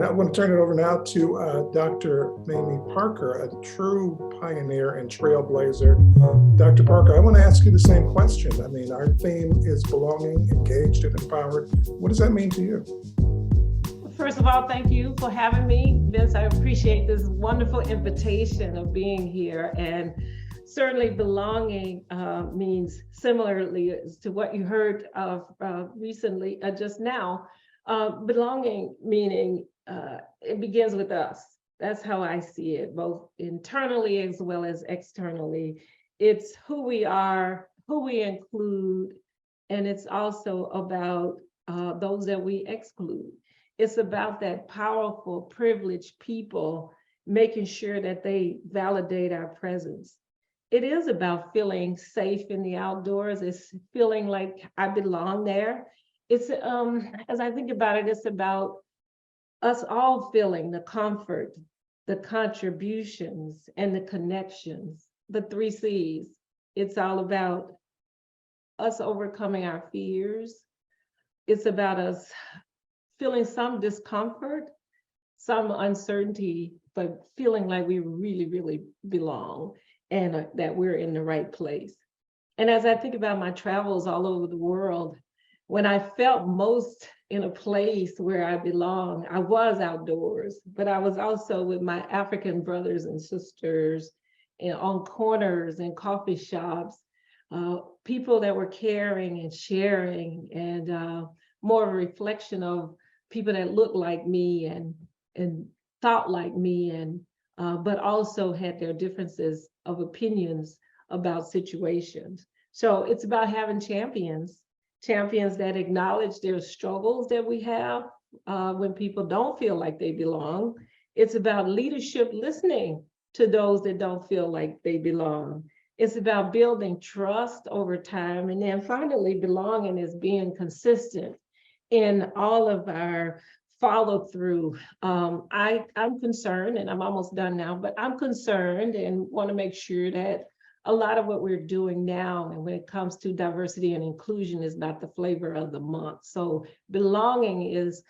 And I want to turn it over now to Dr. Mamie Parker, a true pioneer and trailblazer. Dr. Parker, I want to ask you the same question. I mean, our theme is belonging, engaged, and empowered. What does that mean to you? First of all, thank you for having me, Vince. I appreciate this wonderful invitation of being here. And certainly belonging means similarly to what you heard of recently, just now. Belonging meaning it begins with us. That's how I see it, both internally as well as externally. It's who we are, who we include, and it's also about those that we exclude. It's about that powerful, privileged people making sure that they validate our presence. It is about feeling safe in the outdoors. It's feeling like I belong there. It's, as I think about it, it's about us all feeling the comfort, the contributions, and the connections, the 3 C's. It's all about us overcoming our fears. It's about us feeling some discomfort, some uncertainty, but feeling like we really, really belong and that we're in the right place. And as I think about my travels all over the world, when I felt most in a place where I belong, I was outdoors, but I was also with my African brothers and sisters and on corners and coffee shops, people that were caring and sharing, and more of a reflection of people that looked like me and thought like me, and but also had their differences of opinions about situations. So it's about having champions that acknowledge their struggles that we have when people don't feel like they belong. It's about leadership listening to those that don't feel like they belong. It's about building trust over time. And then finally, belonging is being consistent in all of our follow through. I'm concerned, and I'm almost done now, but I'm concerned and want to make sure that a lot of what we're doing now, and when it comes to diversity and inclusion, is not the flavor of the month. So belonging is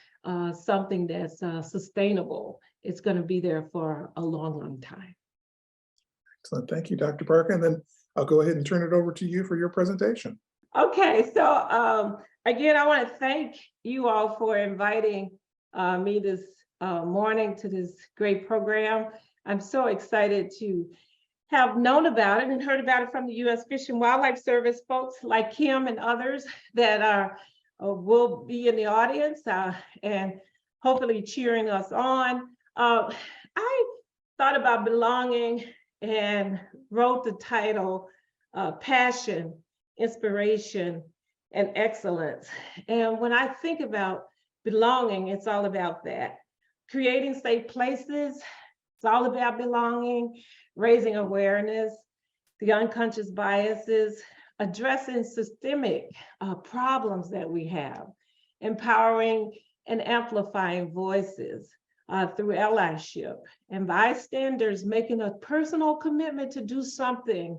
something that's sustainable. It's going to be there for a long, long time. Excellent. Thank you, Dr. Parker. And then I'll go ahead and turn it over to you for your presentation. Okay, so again, I want to thank you all for inviting me this morning to this great program. I'm so excited to have known about it and heard about it from the U.S. Fish and Wildlife Service folks like Kim and others that are will be in the audience and hopefully cheering us on. I thought about belonging and wrote the title Passion, Inspiration, and Excellence. And when I think about belonging, it's all about that. Creating safe places, it's all about belonging, raising awareness, the unconscious biases, addressing systemic problems that we have, empowering and amplifying voices through allyship, and bystanders making a personal commitment to do something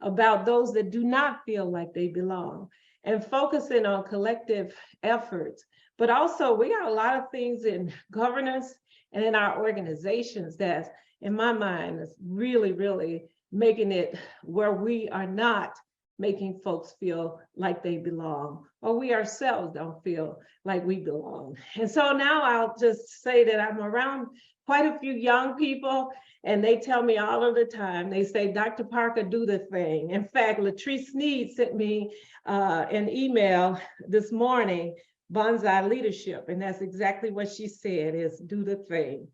about those that do not feel like they belong, and focusing on collective efforts. But also, we got a lot of things in governance and in our organizations that, in my mind, is really, really making it where we are not making folks feel like they belong, or we ourselves don't feel like we belong. And so now I'll just say that I'm around quite a few young people, and they tell me all of the time, they say, Dr. Parker, do the thing. In fact, Latrice Sneed sent me an email this morning, Bonsai Leadership, and that's exactly what she said, is do the thing.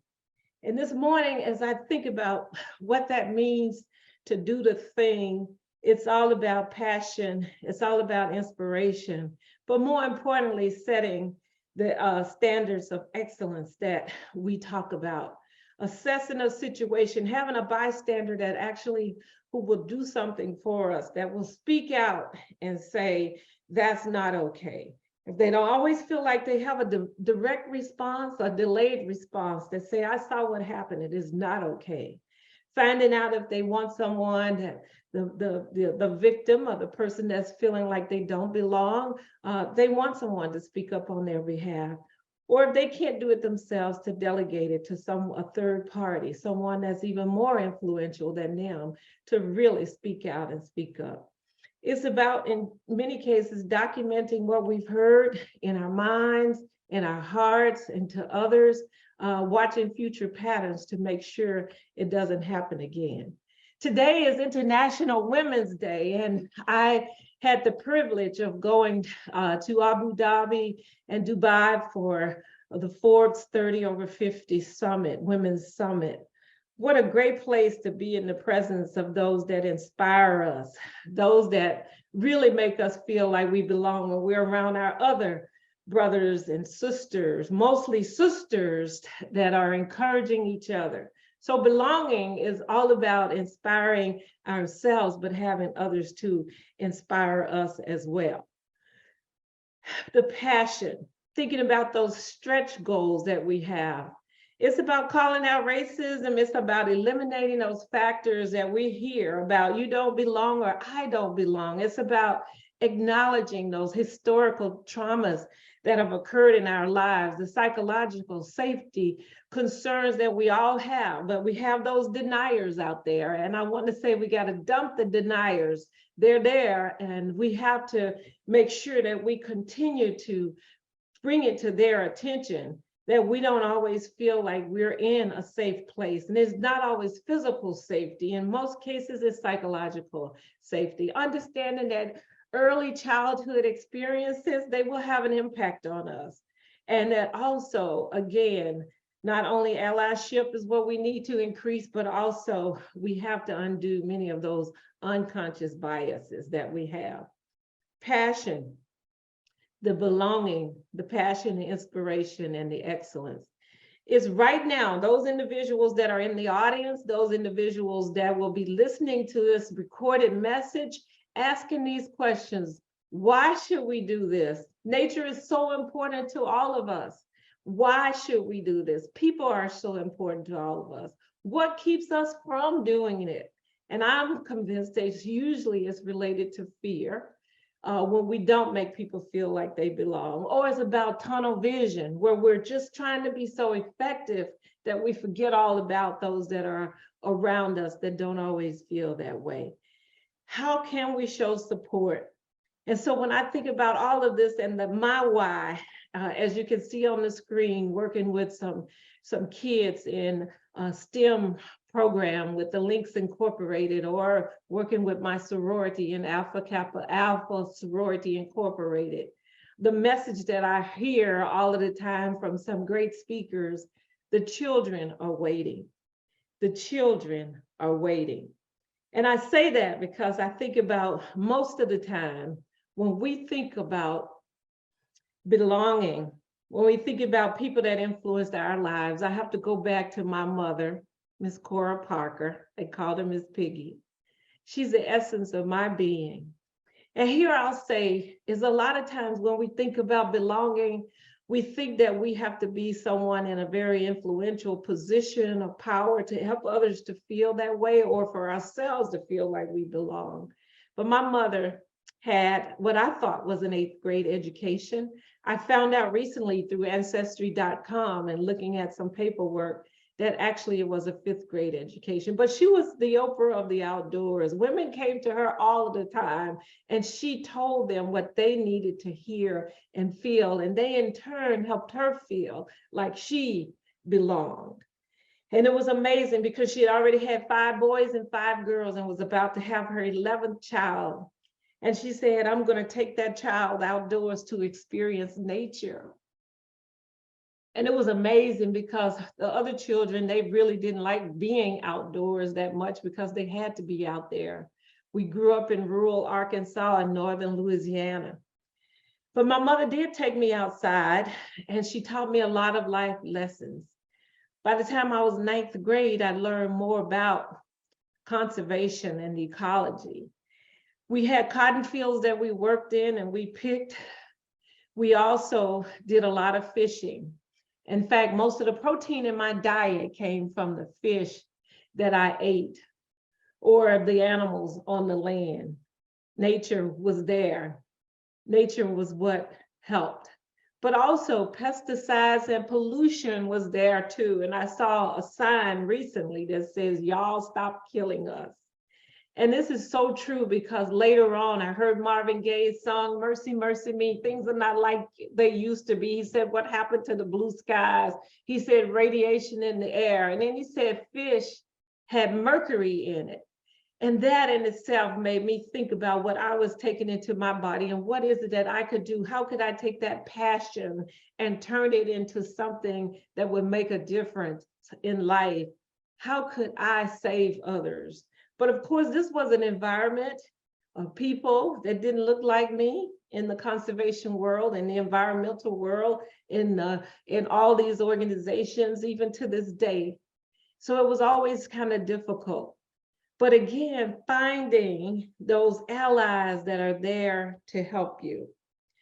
And this morning, as I think about what that means to do the thing, it's all about passion, it's all about inspiration, but more importantly, setting the standards of excellence that we talk about. Assessing a situation, having a bystander that actually who will do something for us, that will speak out and say, that's not okay. If they don't always feel like they have a direct response or delayed response, that say, I saw what happened, it is not okay. Finding out if they want someone that the victim or the person that's feeling like they don't belong, they want someone to speak up on their behalf. or if they can't do it themselves, to delegate it to a third party, someone that's even more influential than them, to really speak out and speak up. It's about, in many cases, documenting what we've heard in our minds, in our hearts, and to others, watching future patterns to make sure it doesn't happen again. Today is International Women's Day, and I had the privilege of going to Abu Dhabi and Dubai for the Forbes 30 over 50 Summit, Women's Summit. What a great place to be in the presence of those that inspire us, those that really make us feel like we belong when we're around our other brothers and sisters, mostly sisters, that are encouraging each other. So belonging is all about inspiring ourselves, but having others to inspire us as well. The passion, thinking about those stretch goals that we have. It's about calling out racism. It's about eliminating those factors that we hear about, you don't belong or I don't belong. It's about acknowledging those historical traumas that have occurred in our lives, the psychological safety concerns that we all have, but we have those deniers out there. And I want to say we got to dump the deniers. They're there, and we have to make sure that we continue to bring it to their attention, that we don't always feel like we're in a safe place. And it's not always physical safety. In most cases, it's psychological safety. Understanding that early childhood experiences, they will have an impact on us. And that also, again, not only allyship is what we need to increase, but also we have to undo many of those unconscious biases that we have. Passion, the belonging, the passion, the inspiration, and the excellence. It's right now, those individuals that are in the audience, those individuals that will be listening to this recorded message, asking these questions. Why should we do this? Nature is so important to all of us. Why should we do this? People are so important to all of us. What keeps us from doing it? And I'm convinced that usually it's related to fear, when we don't make people feel like they belong, or it's about tunnel vision, where we're just trying to be so effective that we forget all about those that are around us that don't always feel that way. How can we show support? And so when I think about all of this and my why, as you can see on the screen, working with some kids in a STEM program with the Links Incorporated, or working with my sorority in Alpha Kappa Alpha Sorority Incorporated, the message that I hear all of the time from some great speakers, the children are waiting. The children are waiting. And I say that because I think about most of the time when we think about belonging, when we think about people that influenced our lives, I have to go back to my mother, Miss Cora Parker. They called her Miss Piggy. She's the essence of my being. And here I'll say is a lot of times when we think about belonging, we think that we have to be someone in a very influential position of power to help others to feel that way, or for ourselves to feel like we belong. But my mother had what I thought was an 8th grade education. I found out recently through Ancestry.com and looking at some paperwork that actually it was a 5th grade education, but she was the Oprah of the outdoors. Women came to her all the time, and she told them what they needed to hear and feel, and they in turn helped her feel like she belonged. And it was amazing because she had already had 5 boys and 5 girls and was about to have her 11th child. And she said, I'm going to take that child outdoors to experience nature. And it was amazing because the other children, they really didn't like being outdoors that much because they had to be out there. We grew up in rural Arkansas and northern Louisiana. But my mother did take me outside, and she taught me a lot of life lessons. By the time I was 9th grade, I learned more about conservation and ecology. We had cotton fields that we worked in and we picked. We also did a lot of fishing. In fact, most of the protein in my diet came from the fish that I ate or the animals on the land. Nature was there. Nature was what helped. but also pesticides and pollution was there too. And I saw a sign recently that says, y'all stop killing us. And this is so true because later on, I heard Marvin Gaye's song, Mercy, Mercy Me, things are not like they used to be. He said, what happened to the blue skies? He said, radiation in the air. And then he said, fish had mercury in it. And that in itself made me think about what I was taking into my body and what is it that I could do? How could I take that passion and turn it into something that would make a difference in life? How could I save others? But of course, this was an environment of people that didn't look like me in the conservation world and the environmental world, in all these organizations, even to this day. So it was always kind of difficult. But again, finding those allies that are there to help you.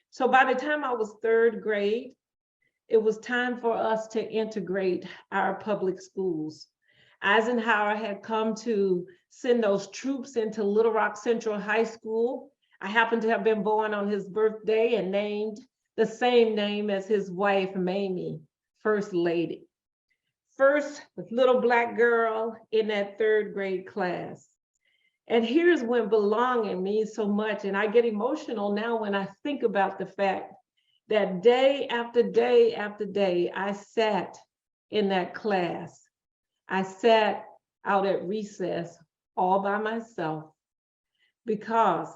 So by the time I was third grade, it was time for us to integrate our public schools. Eisenhower had come to send those troops into Little Rock Central High School. I happened to have been born on his birthday and named the same name as his wife, Mamie, First Lady. First little Black girl in that third grade class. And here's when belonging means so much. And I get emotional now when I think about the fact that day after day after day, I sat in that class. I sat out at recess all by myself because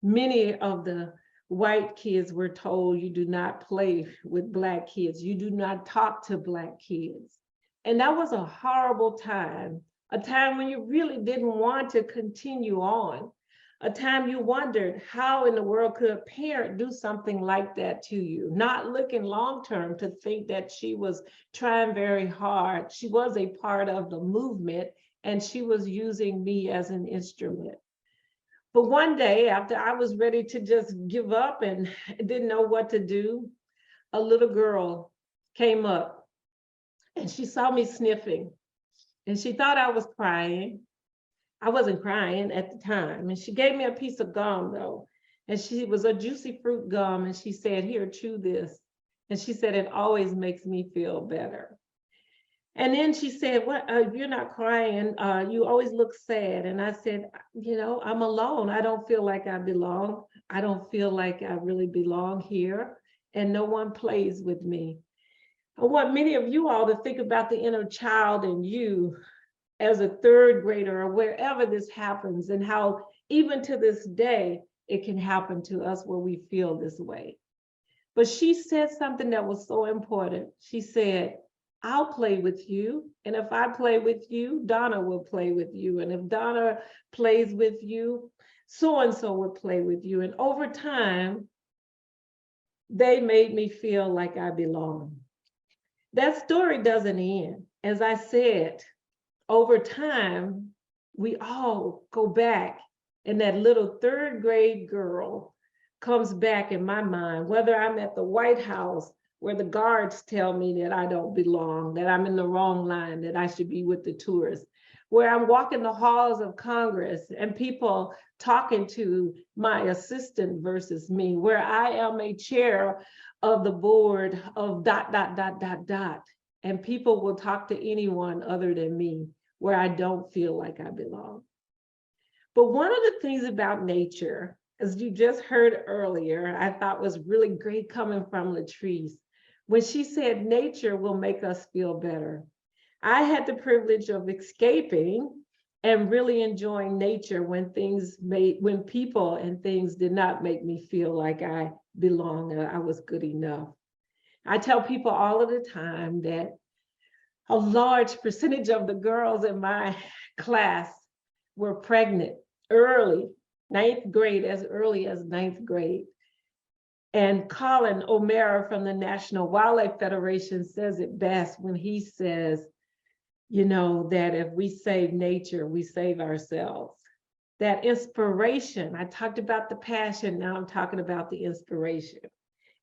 many of the white kids were told, you do not play with Black kids. You do not talk to Black kids. And that was a horrible time, a time when you really didn't want to continue on, a time you wondered how in the world could a parent do something like that to you, not looking long-term to think that she was trying very hard. She was a part of the movement and she was using me as an instrument. But one day, after I was ready to just give up and didn't know what to do, a little girl came up and she saw me sniffing and she thought I was crying. I wasn't crying at the time. And she gave me a piece of gum though. And she was a juicy fruit gum. And she said, here, chew this. And she said, it always makes me feel better. And then she said, what, you're not crying, you always look sad. And I said, you know, I'm alone. I don't feel like I belong. I don't feel like I really belong here. And no one plays with me. I want many of you all to think about the inner child in you as a third grader or wherever this happens, and how even to this day, it can happen to us where we feel this way. But she said something that was so important. She said, I'll play with you. And if I play with you, Donna will play with you. And if Donna plays with you, so-and-so will play with you. And over time, they made me feel like I belong. That story doesn't end. As I said, over time, we all go back, and that little third grade girl comes back in my mind, whether I'm at the White House where the guards tell me that I don't belong, that I'm in the wrong line, that I should be with the tourists, where I'm walking the halls of Congress and people talking to my assistant versus me, where I am a chair of the board of ... And people will talk to anyone other than me, where I don't feel like I belong. But one of the things about nature, as you just heard earlier, I thought was really great coming from Latrice, when she said nature will make us feel better. I had the privilege of escaping and really enjoying nature when people and things did not make me feel like I belonged or I was good enough. I tell people all of the time that a large percentage of the girls in my class were pregnant early, as early as ninth grade. And Colin O'Mara from the National Wildlife Federation says it best when he says, you know, that if we save nature, we save ourselves. That inspiration, I talked about the passion, now I'm talking about the inspiration.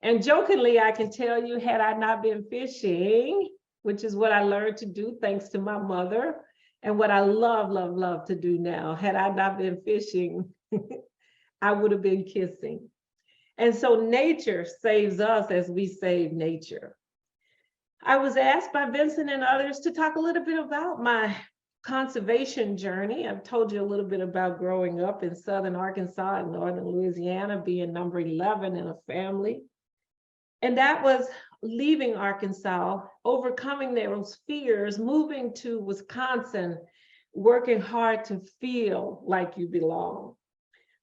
And jokingly, I can tell you, had I not been fishing, which is what I learned to do thanks to my mother, and what I love, love, love to do now, had I not been fishing, I would have been kissing. And so nature saves us as we save nature. I was asked by Vincent and others to talk a little bit about my conservation journey. I've told you a little bit about growing up in Southern Arkansas and Northern Louisiana, being number 11 in a family. And that was leaving Arkansas, overcoming those fears, moving to Wisconsin, working hard to feel like you belong,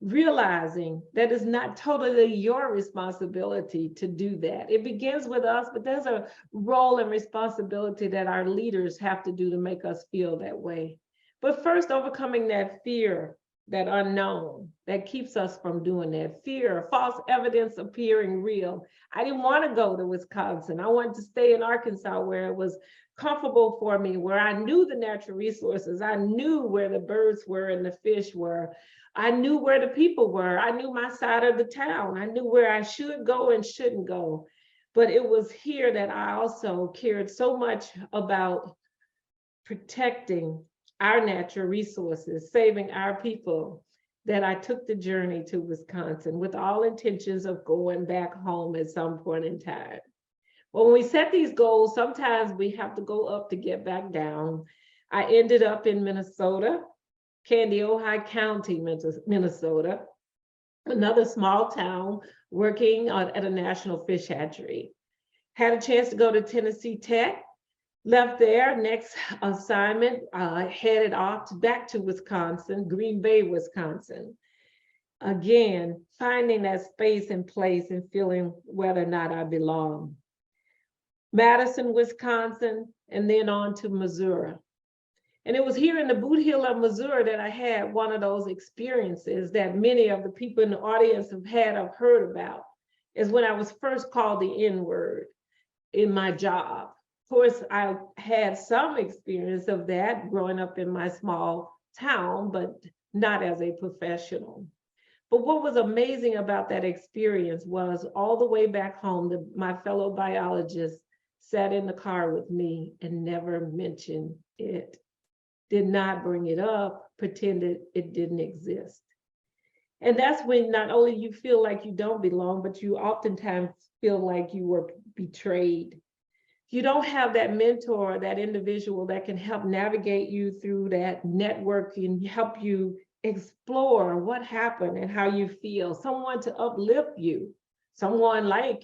realizing that it's not totally your responsibility to do that. It begins with us, but there's a role and responsibility that our leaders have to do to make us feel that way. But first, overcoming that fear, that unknown, that keeps us from doing that. Fear, false evidence appearing real. I didn't want to go to Wisconsin. I wanted to stay in Arkansas where it was comfortable for me, where I knew the natural resources. I knew where the birds were and the fish were. I knew where the people were. I knew my side of the town. I knew where I should go and shouldn't go. But it was here that I also cared so much about protecting our natural resources, saving our people, that I took the journey to Wisconsin with all intentions of going back home at some point in time. When we set these goals, sometimes we have to go up to get back down. I ended up in Minnesota, Candy-Ojai County, Minnesota, another small town, working at a national fish hatchery. Had a chance to go to Tennessee Tech, left there, next assignment, headed off back to Wisconsin, Green Bay, Wisconsin. Again, finding that space and place and feeling whether or not I belong. Madison, Wisconsin, and then on to Missouri. And it was here in the boot heel of Missouri that I had one of those experiences that many of the people in the audience have heard about, is when I was first called the N-word in my job. Of course, I had some experience of that growing up in my small town, but not as a professional. But what was amazing about that experience was all the way back home, my fellow biologists sat in the car with me and never mentioned it. Did not bring it up, pretended it didn't exist. And that's when not only you feel like you don't belong, but you oftentimes feel like you were betrayed. You don't have that mentor, that individual that can help navigate you through that network and help you explore what happened and how you feel, someone to uplift you, someone like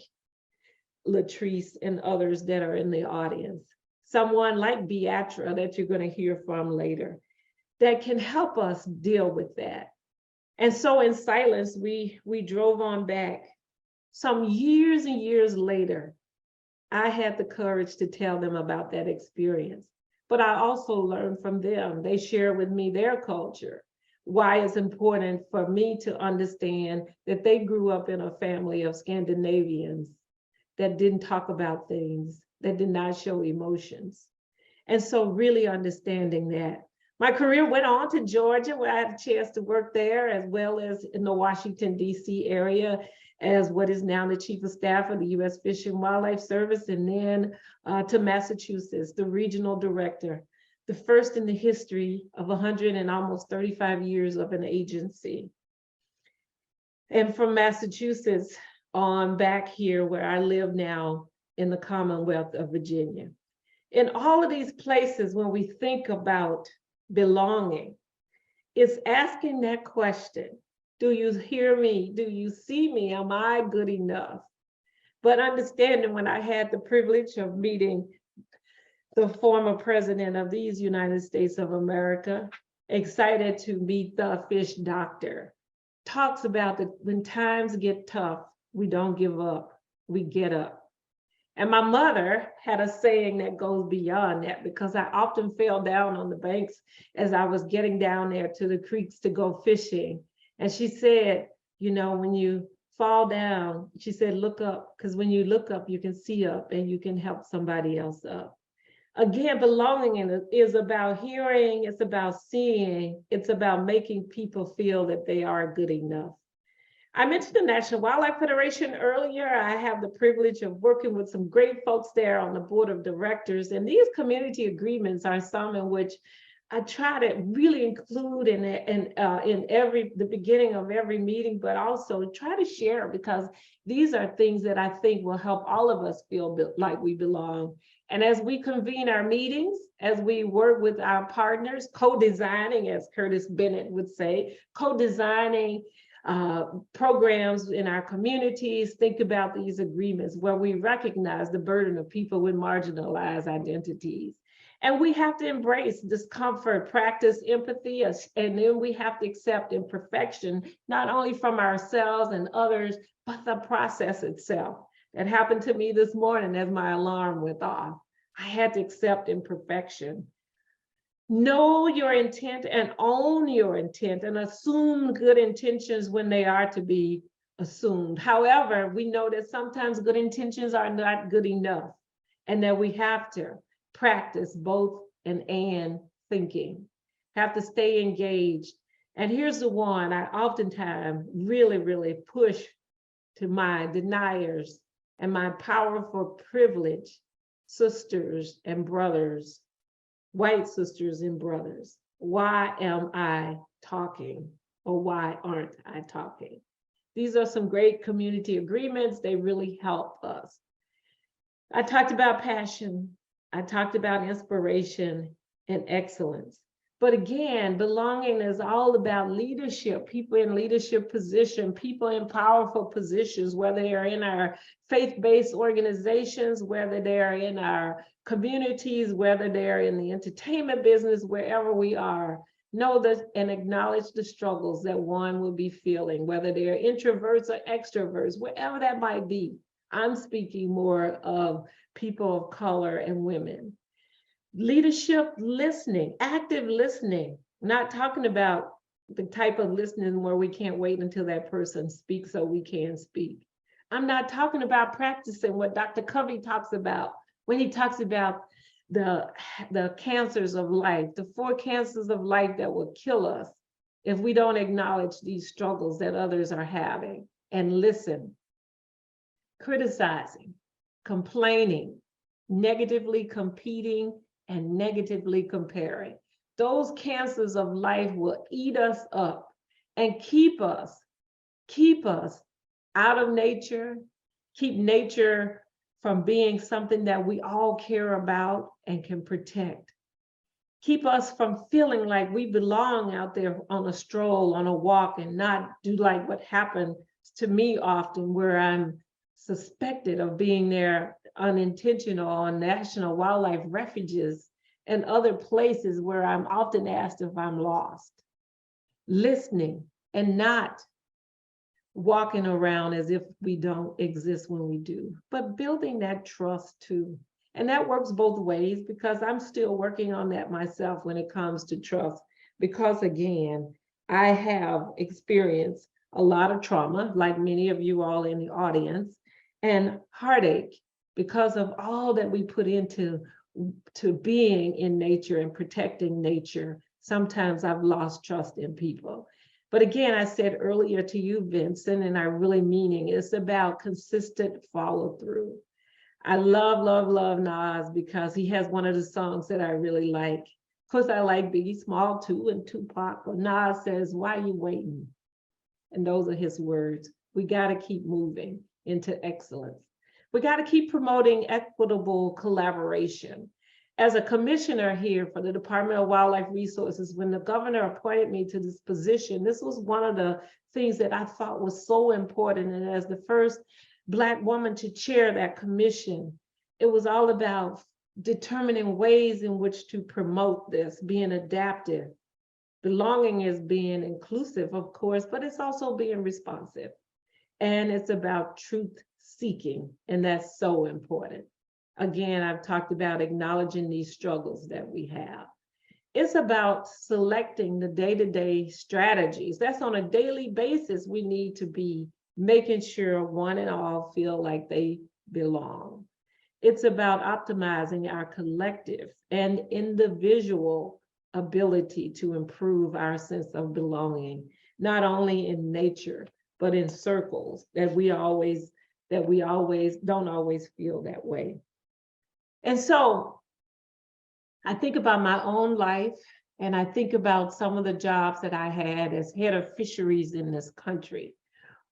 Latrice and others that are in the audience. Someone like Beatra that you're going to hear from later that can help us deal with that. And so in silence, we drove on back. Some years and years later, I had the courage to tell them about that experience. But I also learned from them. They shared with me their culture, why it's important for me to understand that they grew up in a family of Scandinavians that didn't talk about things, that did not show emotions. And so really understanding that. My career went on to Georgia, where I had a chance to work there, as well as in the Washington, D.C. area, as what is now the Chief of Staff of the U.S. Fish and Wildlife Service, and then to Massachusetts, the Regional Director, the first in the history of 100 and almost 35 years of an agency. And from Massachusetts on back here where I live now, in the Commonwealth of Virginia. In all of these places, when we think about belonging, it's asking that question, do you hear me? Do you see me? Am I good enough? But understanding when I had the privilege of meeting the former president of these United States of America, excited to meet the fish doctor, talks about that when times get tough, we don't give up, we get up. And my mother had a saying that goes beyond that, because I often fell down on the banks as I was getting down there to the creeks to go fishing. And she said, you know, when you fall down, she said, look up, because when you look up, you can see up and you can help somebody else up. Again, belonging is about hearing, it's about seeing, it's about making people feel that they are good enough. I mentioned the National Wildlife Federation earlier. I have the privilege of working with some great folks there on the board of directors, and these community agreements are some in which I try to really include in it and in the beginning of every meeting, but also try to share, because these are things that I think will help all of us feel like we belong. And as we convene our meetings, as we work with our partners, co-designing, as Curtis Bennett would say, co-designing programs in our communities, think about these agreements where we recognize the burden of people with marginalized identities. And we have to embrace discomfort, practice empathy, and then we have to accept imperfection, not only from ourselves and others, but the process itself. That happened to me this morning as my alarm went off. I had to accept imperfection. Know your intent and own your intent, and assume good intentions when they are to be assumed. However, we know that sometimes good intentions are not good enough, and that we have to practice both and thinking, have to stay engaged. And here's the one I oftentimes really push to my deniers and my powerful privilege sisters and brothers, white sisters and brothers. Why am I talking, or why aren't I talking? These are some great community agreements. They really help us. I talked about passion. I talked about inspiration and excellence. But again, belonging is all about leadership, people in leadership position, people in powerful positions, whether they're in our faith-based organizations, whether they're in our communities, whether they're in the entertainment business, wherever we are. Know that and acknowledge the struggles that one will be feeling, whether they're introverts or extroverts, wherever that might be. I'm speaking more of people of color and women. Leadership listening, active listening, not talking about the type of listening where we can't wait until that person speaks so we can speak. I'm not talking about practicing what Dr. Covey talks about when he talks about the cancers of life, the 4 cancers of life that will kill us if we don't acknowledge these struggles that others are having and listen. Criticizing, complaining, negatively competing, and negatively comparing. Those cancers of life will eat us up and keep us out of nature, keep nature from being something that we all care about and can protect. Keep us from feeling like we belong out there on a stroll, on a walk, and not do like what happened to me often, where I'm suspected of being there unintentional on national wildlife refuges and other places where I'm often asked if I'm lost. Listening and not walking around as if we don't exist when we do, but building that trust too. And that works both ways, because I'm still working on that myself when it comes to trust, because again, I have experienced a lot of trauma, like many of you all in the audience, and heartache because of all that we put into being in nature and protecting nature. Sometimes I've lost trust in people. But again, I said earlier to you, Vincent, and I really meaning it's about consistent follow through. I love Nas because he has one of the songs that I really like. Of course, I like Biggie Small too and Tupac, but Nas says, "Why you waiting?" And those are his words. We got to keep moving into excellence. We got to keep promoting equitable collaboration. As a commissioner here for the Department of Wildlife Resources, when the governor appointed me to this position, this was one of the things that I thought was so important. And as the first Black woman to chair that commission, it was all about determining ways in which to promote this, being adaptive. Belonging is being inclusive, of course, but it's also being responsive. And it's about truth seeking, and that's so important. Again, I've talked about acknowledging these struggles that we have. It's about selecting the day-to-day strategies. That's on a daily basis. We need to be making sure one and all feel like they belong. It's about optimizing our collective and individual ability to improve our sense of belonging, not only in nature, but in circles that we don't always feel that way. And so I think about my own life And I think about some of the jobs that I had as head of fisheries in this country,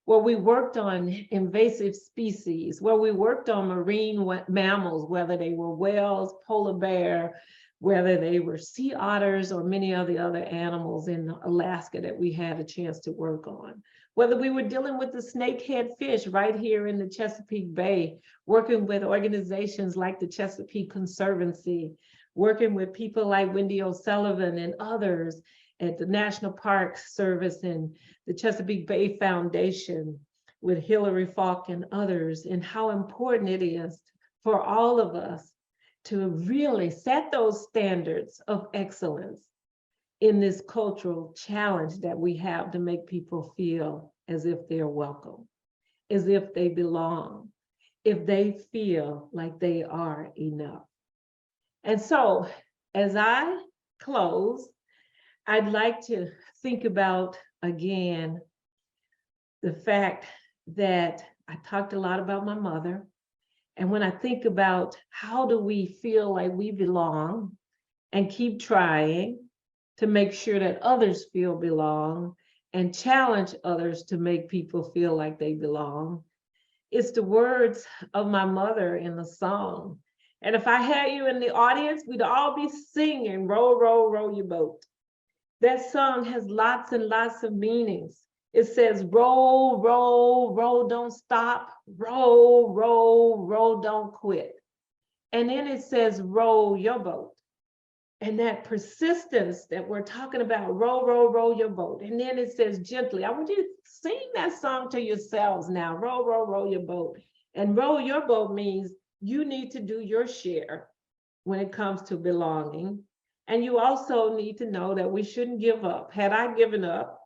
where we worked on invasive species, where we worked on marine mammals, whether they were whales, polar bear, whether they were sea otters or many of the other animals in Alaska that we had a chance to work on. Whether we were dealing with the snakehead fish right here in the Chesapeake Bay, working with organizations like the Chesapeake Conservancy, working with people like Wendy O'Sullivan and others at the National Park Service and the Chesapeake Bay Foundation with Hillary Falk and others, and how important it is for all of us to really set those standards of excellence in this cultural challenge that we have to make people feel as if they're welcome, as if they belong, if they feel like they are enough. And so as I close, I'd like to think about, again, the fact that I talked a lot about my mother. And when I think about how do we feel like we belong and keep trying to make sure that others feel belong and challenge others to make people feel like they belong, it's the words of my mother in the song. And if I had you in the audience, we'd all be singing, row, row, row your boat. That song has lots and lots of meanings. It says, row, row, row, don't stop. Row, row, row, don't quit. And then it says, row your boat. And that persistence that we're talking about, row, row, row your boat. And then it says gently. I want you to sing that song to yourselves now. Row, row, row your boat. And row your boat means you need to do your share when it comes to belonging. And you also need to know that we shouldn't give up. Had I given up,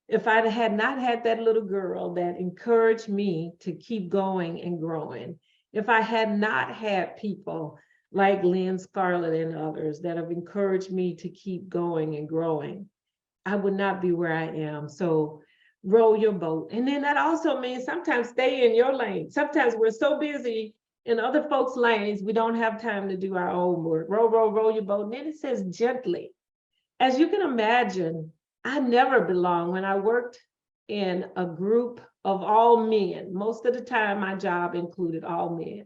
if I had not had that little girl that encouraged me to keep going and growing, if I had not had people like Lynn Scarlett and others that have encouraged me to keep going and growing, I would not be where I am. So row your boat. And then that also means sometimes stay in your lane. Sometimes we're so busy in other folks' lanes, we don't have time to do our own work. Row, row, row your boat. And then it says gently. As you can imagine, I never belonged when I worked in a group of all men. Most of the time, my job included all men.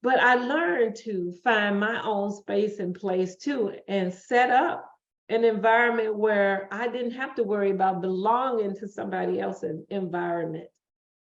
But I learned to find my own space and place too, and set up an environment where I didn't have to worry about belonging to somebody else's environment,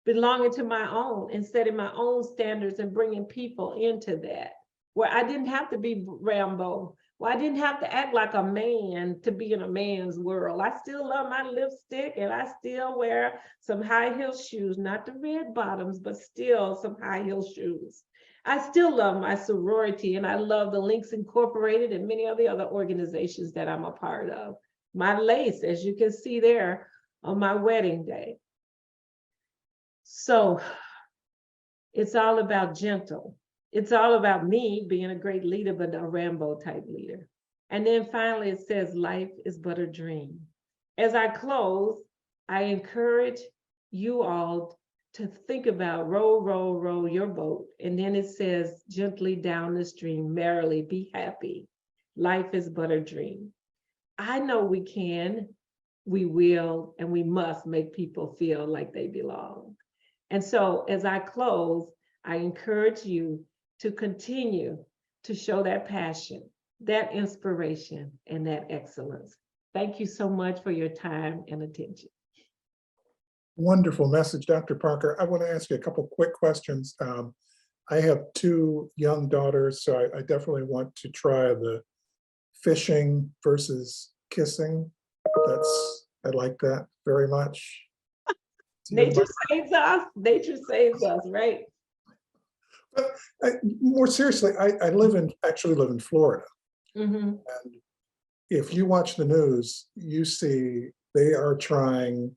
belonging to my own and setting my own standards and bringing people into that, where I didn't have to be Rambo, where I didn't have to act like a man to be in a man's world. I still love my lipstick and I still wear some high heel shoes, not the red bottoms, but still some high heel shoes. I still love my sorority and I love the Links Incorporated and many of the other organizations that I'm a part of. My lace, as you can see there on my wedding day. So it's all about gentle. It's all about me being a great leader, but a Rambo type leader. And then finally it says, life is but a dream. As I close, I encourage you all to think about row, row, row your boat. And then it says, gently down the stream, merrily be happy. Life is but a dream. I know we can, we will, and we must make people feel like they belong. And so as I close, I encourage you to continue to show that passion, that inspiration, and that excellence. Thank you so much for your time and attention. Wonderful message, Dr. Parker. I want to ask you a couple quick questions. I have two young daughters, so I definitely want to try the fishing versus kissing. I like that very much. Nature saves us. Nature saves us, right? But more seriously, I actually live in Florida. Mm-hmm. And if you watch the news, you see they are trying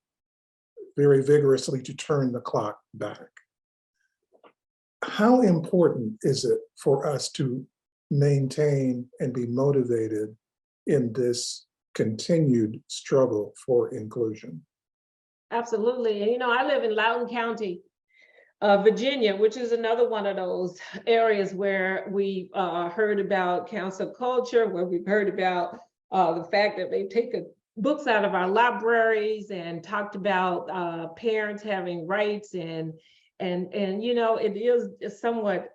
very vigorously to turn the clock back. How important is it for us to maintain and be motivated in this continued struggle for inclusion? Absolutely. And, you know, I live in Loudoun County, Virginia, which is another one of those areas where we heard about cancel culture, where we've heard about the fact that they've taken books out of our libraries and talked about parents having rights and you know, it is somewhat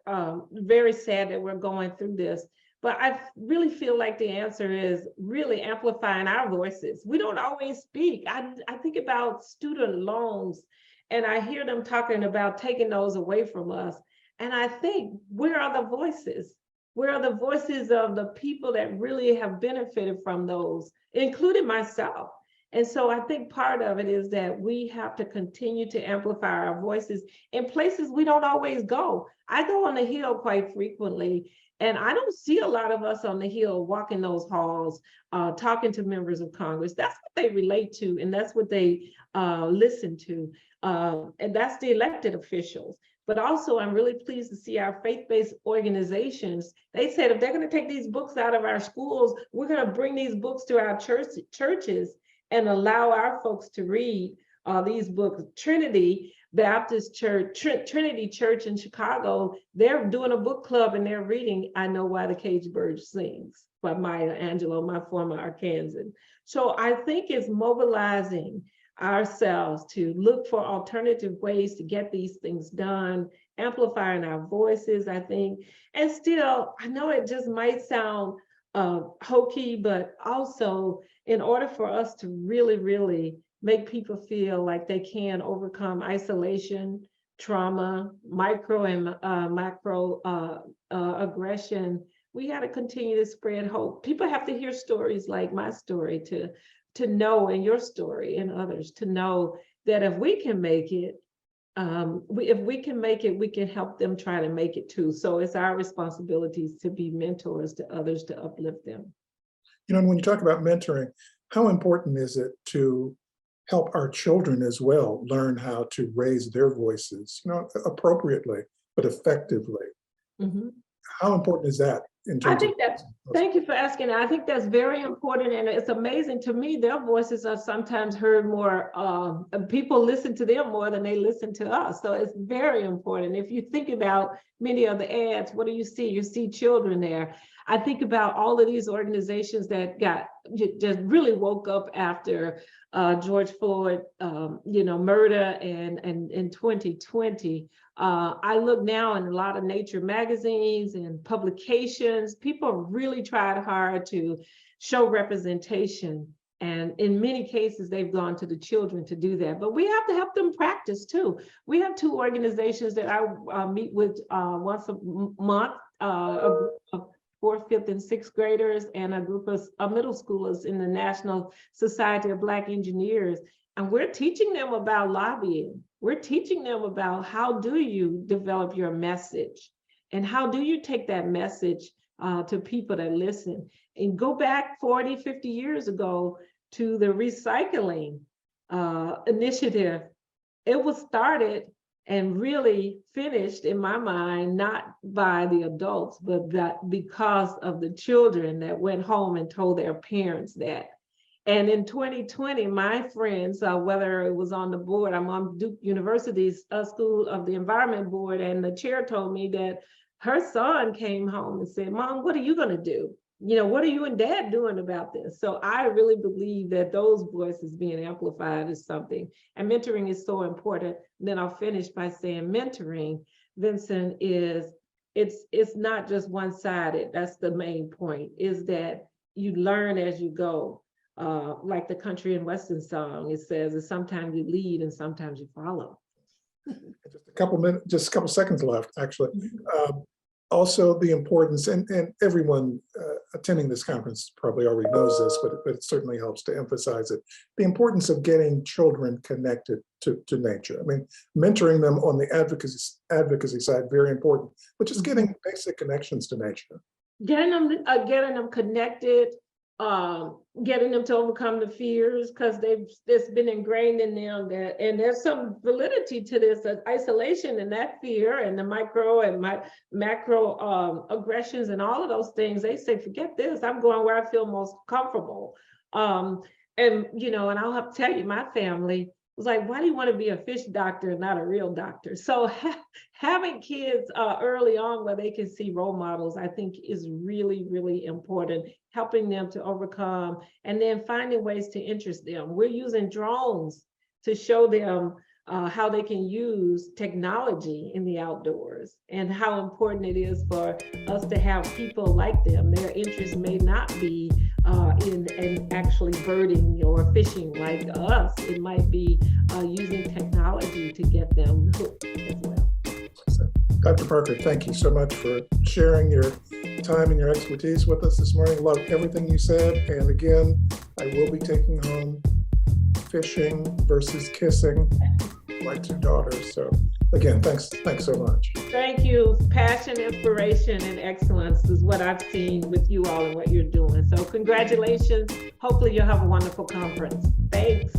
very sad that we're going through this. But I really feel like the answer is really amplifying our voices. We don't always speak. I think about student loans, and I hear them talking about taking those away from us. And I think, where are the voices? Where are the voices of the people that really have benefited from those, including myself? And so I think part of it is that we have to continue to amplify our voices in places we don't always go. I go on the Hill quite frequently, and I don't see a lot of us on the Hill walking those halls, talking to members of Congress. That's what they relate to, and that's what they listen to. And that's the elected officials. But also, I'm really pleased to see our faith-based organizations. They said, if they're going to take these books out of our schools, we're going to bring these books to our churches and allow our folks to read these books. Trinity Baptist Church, Trinity Church in Chicago, they're doing a book club and they're reading I Know Why the Caged Bird Sings by Maya Angelou, my former Arkansan. So I think it's mobilizing ourselves to look for alternative ways to get these things done, amplifying our voices, I think. And still, I know it just might sound hokey, but also in order for us to really, really make people feel like they can overcome isolation, trauma, micro and macro aggression, we got to continue to spread hope. People have to hear stories like my story to know, and your story and others, to know that if we can make it, if we can make it, we can help them try to make it too. So it's our responsibilities to be mentors to others, to uplift them. You know, and when you talk about mentoring, how important is it to help our children as well learn how to raise their voices, you know, appropriately, but effectively? Mm-hmm. How important is that? I think that, thank you for asking. I think that's very important, and it's amazing to me. Their voices are sometimes heard more, people listen to them more than they listen to us. So it's very important. If you think about many of the ads, what do you see? You see children there. I think about all of these organizations that just really woke up after George Floyd, murder and in 2020. I look now in a lot of nature magazines and publications. People really tried hard to show representation. And in many cases, they've gone to the children to do that. But we have to help them practice too. We have two organizations that I meet with once a month, a group of 4th, 5th, and 6th graders and a group of middle schoolers in the National Society of Black Engineers. And we're teaching them about lobbying. We're teaching them about how do you develop your message and how do you take that message to people that listen. And go back 40, 50 years ago to the recycling initiative. It was started and really finished, in my mind, not by the adults, but because of the children that went home and told their parents that. And in 2020, my friends, whether it was on the board, I'm on Duke University's School of the Environment Board, and the chair told me that her son came home and said, "Mom, what are you going to do? You know, what are you and Dad doing about this?" So I really believe that those voices being amplified is something, and mentoring is so important. And then I'll finish by saying mentoring, Vincent, it's not just one-sided. That's the main point, is that you learn as you go. Like the country and western song, it says that sometimes you lead and sometimes you follow. Just a couple seconds left, actually. Also, the importance, and everyone attending this conference probably already knows this, but it certainly helps to emphasize it, the importance of getting children connected to nature. I mean, mentoring them on the advocacy side, very important, but just getting basic connections to nature. Getting them connected, getting them to overcome the fears, because it's been ingrained in them that, and there's some validity to this isolation and that fear and the micro and macro aggressions and all of those things. They say, forget this, I'm going where I feel most comfortable. And I'll have to tell you, my family, was like, why do you want to be a fish doctor and not a real doctor? So having kids early on where they can see role models, I think is really, really important, helping them to overcome and then finding ways to interest them. We're using drones to show them how they can use technology in the outdoors and how important it is for us to have people like them. Their interest may not be in actually birding or fishing like us. It might be using technology to get them hooked as well. Dr. Parker, thank you so much for sharing your time and your expertise with us this morning. Love everything you said. And again, I will be taking home fishing versus kissing my two daughters. So again, thanks so much. Thank you. Passion, inspiration, and excellence is what I've seen with you all and what you're doing. So congratulations. Hopefully you'll have a wonderful conference. Thanks.